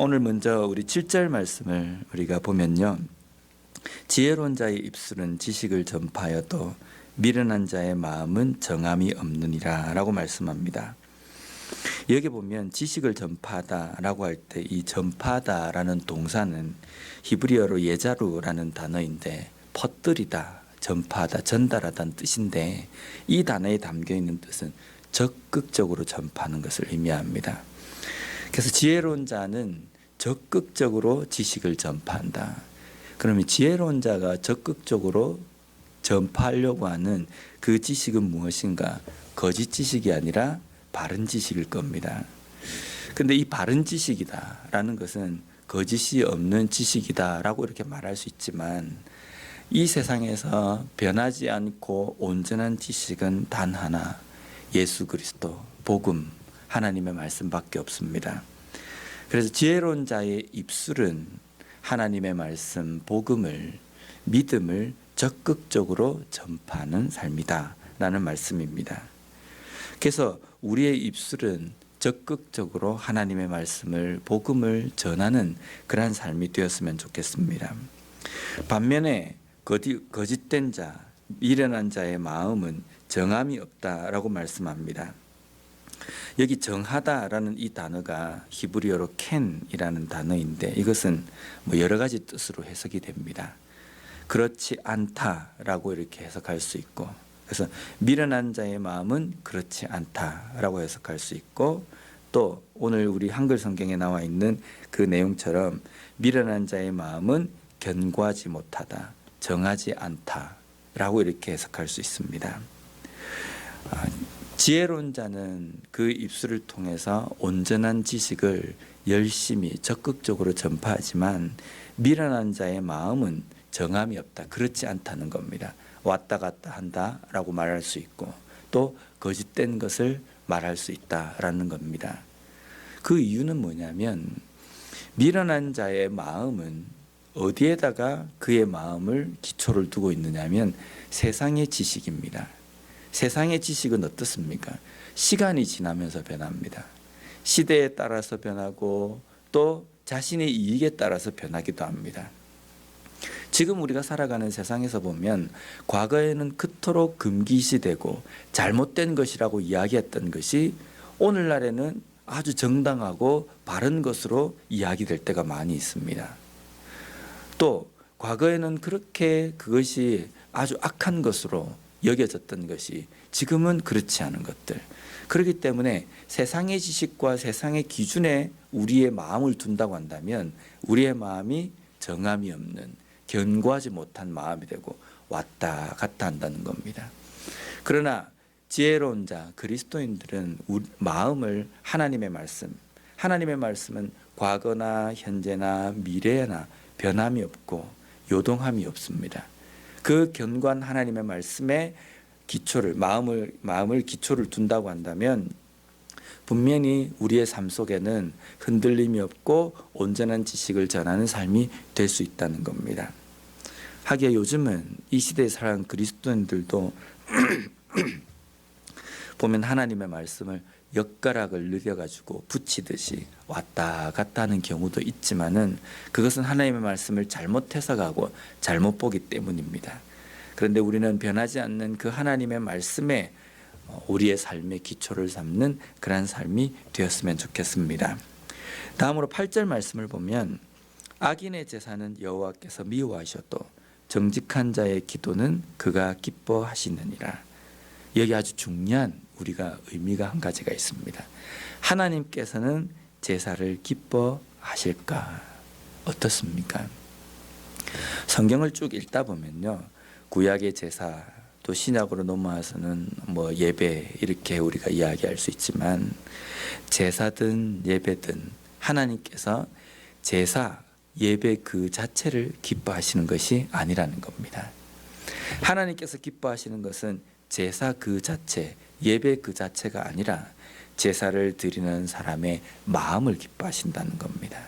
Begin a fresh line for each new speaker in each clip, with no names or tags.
오늘 먼저 우리 7절 말씀을 우리가 보면요. 지혜로운 자의 입술은 지식을 전파하여도 미련한 자의 마음은 정함이 없느니라 라고 말씀합니다. 여기 보면 지식을 전파하다라고 할 때 이 전파하다라는 동사는 히브리어로 예자루라는 단어인데 퍼뜨리다, 전파하다, 전달하다는 뜻인데 이 단어에 담겨 있는 뜻은 적극적으로 전파하는 것을 의미합니다. 그래서 지혜로운 자는 적극적으로 지식을 전파한다. 그러면 지혜로운 자가 적극적으로 전파하려고 하는 그 지식은 무엇인가? 거짓 지식이 아니라 바른 지식일 겁니다. 근데 이 바른 지식이다라는 것은 거짓이 없는 지식이다라고 이렇게 말할 수 있지만 이 세상에서 변하지 않고 온전한 지식은 단 하나, 예수 그리스도, 복음, 하나님의 말씀밖에 없습니다. 그래서 지혜로운 자의 입술은 하나님의 말씀, 복음을, 믿음을 적극적으로 전파하는 삶이다 라는 말씀입니다. 그래서 우리의 입술은 적극적으로 하나님의 말씀을, 복음을 전하는 그러한 삶이 되었으면 좋겠습니다. 반면에 거짓된 자, 미련한 자의 마음은 정함이 없다라고 말씀합니다. 여기 정하다라는 이 단어가 히브리어로 캔이라는 단어인데 이것은 여러 가지 뜻으로 해석이 됩니다. 그렇지 않다라고 이렇게 해석할 수 있고, 그래서 미련한 자의 마음은 그렇지 않다라고 해석할 수 있고, 또 오늘 우리 한글 성경에 나와 있는 그 내용처럼 미련한 자의 마음은 견고하지 못하다, 정하지 않다라고 이렇게 해석할 수 있습니다. 지혜로운 자는 그 입술을 통해서 온전한 지식을 열심히 적극적으로 전파하지만 미련한 자의 마음은 정함이 없다, 그렇지 않다는 겁니다. 왔다 갔다 한다라고 말할 수 있고 또 거짓된 것을 말할 수 있다라는 겁니다. 그 이유는 뭐냐면 미련한 자의 마음은 어디에다가 그의 마음을 기초를 두고 있느냐면 세상의 지식입니다. 세상의 지식은 어떻습니까? 시간이 지나면서 변합니다. 시대에 따라서 변하고 또 자신의 이익에 따라서 변하기도 합니다. 지금 우리가 살아가는 세상에서 보면 과거에는 그토록 금기시되고 잘못된 것이라고 이야기했던 것이 오늘날에는 아주 정당하고 바른 것으로 이야기될 때가 많이 있습니다. 또 과거에는 그렇게 그것이 아주 악한 것으로 여겨졌던 것이 지금은 그렇지 않은 것들. 그렇기 때문에 세상의 지식과 세상의 기준에 우리의 마음을 둔다고 한다면 우리의 마음이 정함이 없는, 견고하지 못한 마음이 되고 왔다 갔다 한다는 겁니다. 그러나 지혜로운 자, 그리스도인들은 마음을 하나님의 말씀, 하나님의 말씀은 과거나 현재나 미래나 변함이 없고 요동함이 없습니다. 그 견고한 하나님의 말씀에 기초를, 마음을 기초를 둔다고 한다면 분명히 우리의 삶 속에는 흔들림이 없고 온전한 지식을 전하는 삶이 될 수 있다는 겁니다. 하기야 요즘은 이 시대에 살아가는 그리스도인들도 보면 하나님의 말씀을 엿가락을 늘여가지고 붙이듯이 왔다 갔다 하는 경우도 있지만은 그것은 하나님의 말씀을 잘못 해석하고 잘못 보기 때문입니다. 그런데 우리는 변하지 않는 그 하나님의 말씀에 우리의 삶의 기초를 삼는 그러한 삶이 되었으면 좋겠습니다. 다음으로 8절 말씀을 보면 악인의 제사는 여호와께서 미워하셔도 정직한 자의 기도는 그가 기뻐하시느니라. 여기 아주 중요한 우리가 의미가 한 가지가 있습니다. 하나님께서는 제사를 기뻐하실까? 어떻습니까? 성경을 쭉 읽다 보면요, 구약의 제사 또 신약으로 넘어와서는 예배 이렇게 우리가 이야기할 수 있지만 제사든 예배든 하나님께서 제사, 예배 그 자체를 기뻐하시는 것이 아니라는 겁니다. 하나님께서 기뻐하시는 것은 제사 그 자체, 예배 그 자체가 아니라 제사를 드리는 사람의 마음을 기뻐하신다는 겁니다.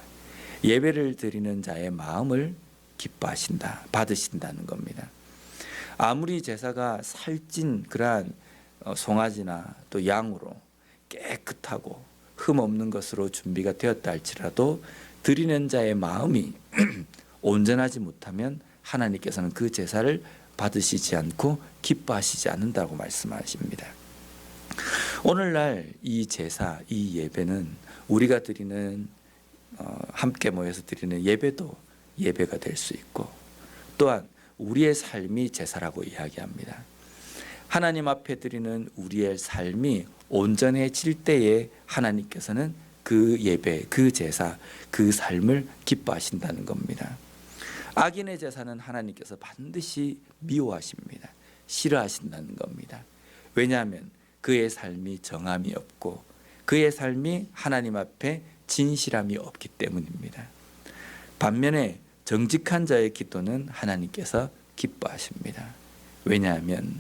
예배를 드리는 자의 마음을 기뻐하신다, 받으신다는 겁니다. 아무리 제사가 살찐 그러한 송아지나 또 양으로 깨끗하고 흠 없는 것으로 준비가 되었다 할지라도 드리는 자의 마음이 온전하지 못하면 하나님께서는 그 제사를 받으시지 않고 기뻐하시지 않는다고 말씀하십니다. 오늘날 이 제사, 이 예배는 우리가 드리는 함께 모여서 드리는 예배도 예배가 될 수 있고, 또한 우리의 삶이 제사라고 이야기합니다. 하나님 앞에 드리는 우리의 삶이 온전해질 때에 하나님께서는 그 예배, 그 제사, 그 삶을 기뻐하신다는 겁니다. 악인의 제사는 하나님께서 반드시 미워하십니다. 싫어하신다는 겁니다. 왜냐하면 그의 삶이 정함이 없고 그의 삶이 하나님 앞에 진실함이 없기 때문입니다. 반면에 정직한 자의 기도는 하나님께서 기뻐하십니다. 왜냐하면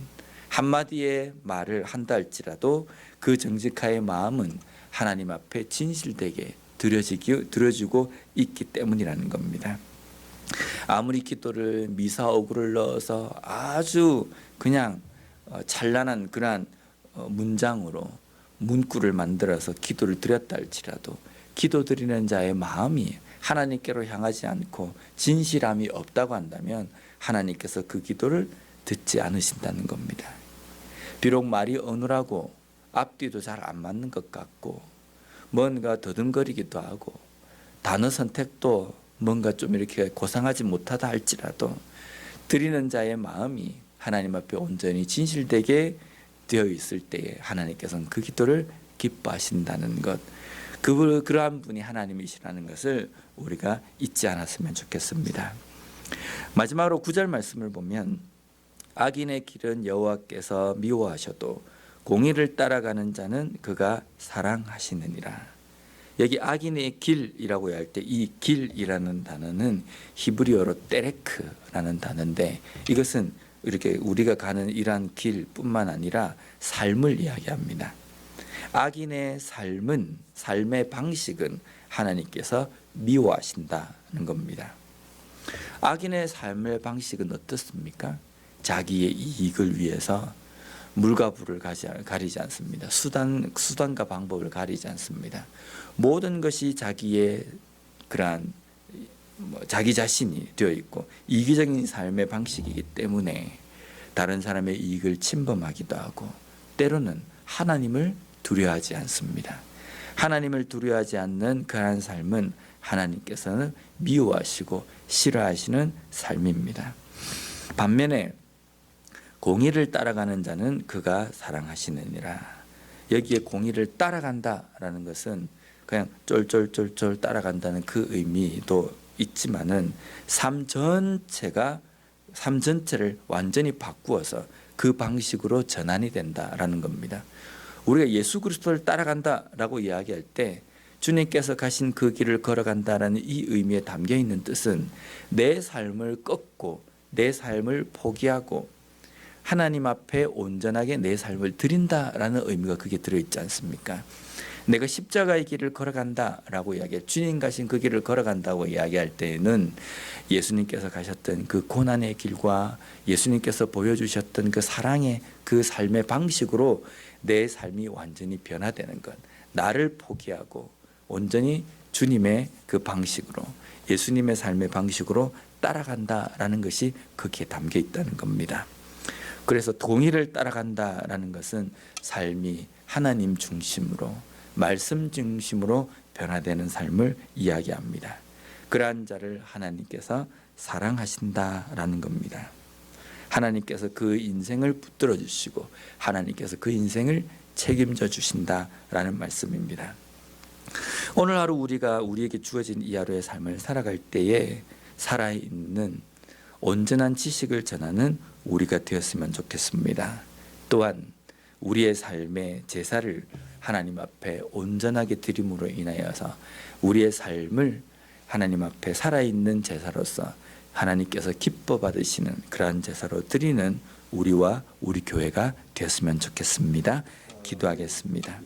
한마디의 말을 한다 할지라도 그 정직하의 마음은 하나님 앞에 진실되게 드려지고 있기 때문이라는 겁니다. 아무리 기도를 미사오구를 넣어서 아주 그냥 찬란한 그러한 문장으로 문구를 만들어서 기도를 드렸다 할지라도 기도 드리는 자의 마음이 하나님께로 향하지 않고 진실함이 없다고 한다면 하나님께서 그 기도를 듣지 않으신다는 겁니다. 비록 말이 어눌하고 앞뒤도 잘 안 맞는 것 같고 뭔가 더듬거리기도 하고 단어 선택도 뭔가 좀 이렇게 고상하지 못하다 할지라도 드리는 자의 마음이 하나님 앞에 온전히 진실되게 되어 있을 때에 하나님께서는 그 기도를 기뻐하신다는 것, 그러한 분이 하나님이시라는 것을 우리가 잊지 않았으면 좋겠습니다. 마지막으로 9절 말씀을 보면 악인의 길은 여호와께서 미워하셔도 공의를 따라가는 자는 그가 사랑하시느니라. 여기 악인의 길이라고 할 때 이 길이라는 단어는 히브리어로 때레크라는 단어인데 이것은 이렇게 우리가 가는 이러한 길뿐만 아니라 삶을 이야기합니다. 악인의 삶의 방식은 하나님께서 미워하신다는 겁니다. 악인의 삶의 방식은 어떻습니까? 자기의 이익을 위해서 물과 불을 가리지 않습니다. 수단과 방법을 가리지 않습니다. 모든 것이 자기의 그러한 자기 자신이 되어 있고 이기적인 삶의 방식이기 때문에 다른 사람의 이익을 침범하기도 하고 때로는 하나님을 두려워하지 않습니다. 하나님을 두려워하지 않는 그러한 삶은 하나님께서는 미워하시고 싫어하시는 삶입니다. 반면에 공의를 따라가는 자는 그가 사랑하시느니라. 여기에 공의를 따라간다라는 것은 그냥 쫄쫄쫄쫄 따라간다는 그 의미도 있지만은 삶 전체를 완전히 바꾸어서 그 방식으로 전환이 된다라는 겁니다. 우리가 예수 그리스도를 따라간다라고 이야기할 때 주님께서 가신 그 길을 걸어간다라는 이 의미에 담겨 있는 뜻은 내 삶을 꺾고 내 삶을 포기하고 하나님 앞에 온전하게 내 삶을 드린다라는 의미가 그게 들어있지 않습니까? 내가 십자가의 길을 걸어간다라고 이야기해 주님 가신 그 길을 걸어간다고 이야기할 때에는 예수님께서 가셨던 그 고난의 길과 예수님께서 보여주셨던 그 사랑의 그 삶의 방식으로 내 삶이 완전히 변화되는 것, 나를 포기하고 온전히 주님의 그 방식으로 예수님의 삶의 방식으로 따라간다라는 것이 거기에 담겨 있다는 겁니다. 그래서 공의를 따라간다라는 것은 삶이 하나님 중심으로 말씀 중심으로 변화되는 삶을 이야기합니다. 그러한 자를 하나님께서 사랑하신다라는 겁니다. 하나님께서 그 인생을 붙들어 주시고 하나님께서 그 인생을 책임져 주신다라는 말씀입니다. 오늘 하루 우리에게 주어진 이 하루의 삶을 살아갈 때에 살아있는 온전한 지식을 전하는 우리가 되었으면 좋겠습니다. 또한 우리의 삶의 제사를 하나님 앞에 온전하게 드림으로 인하여서 우리의 삶을 하나님 앞에 살아있는 제사로서 하나님께서 기뻐 받으시는 그러한 제사로 드리는 우리와 우리 교회가 되었으면 좋겠습니다. 기도하겠습니다.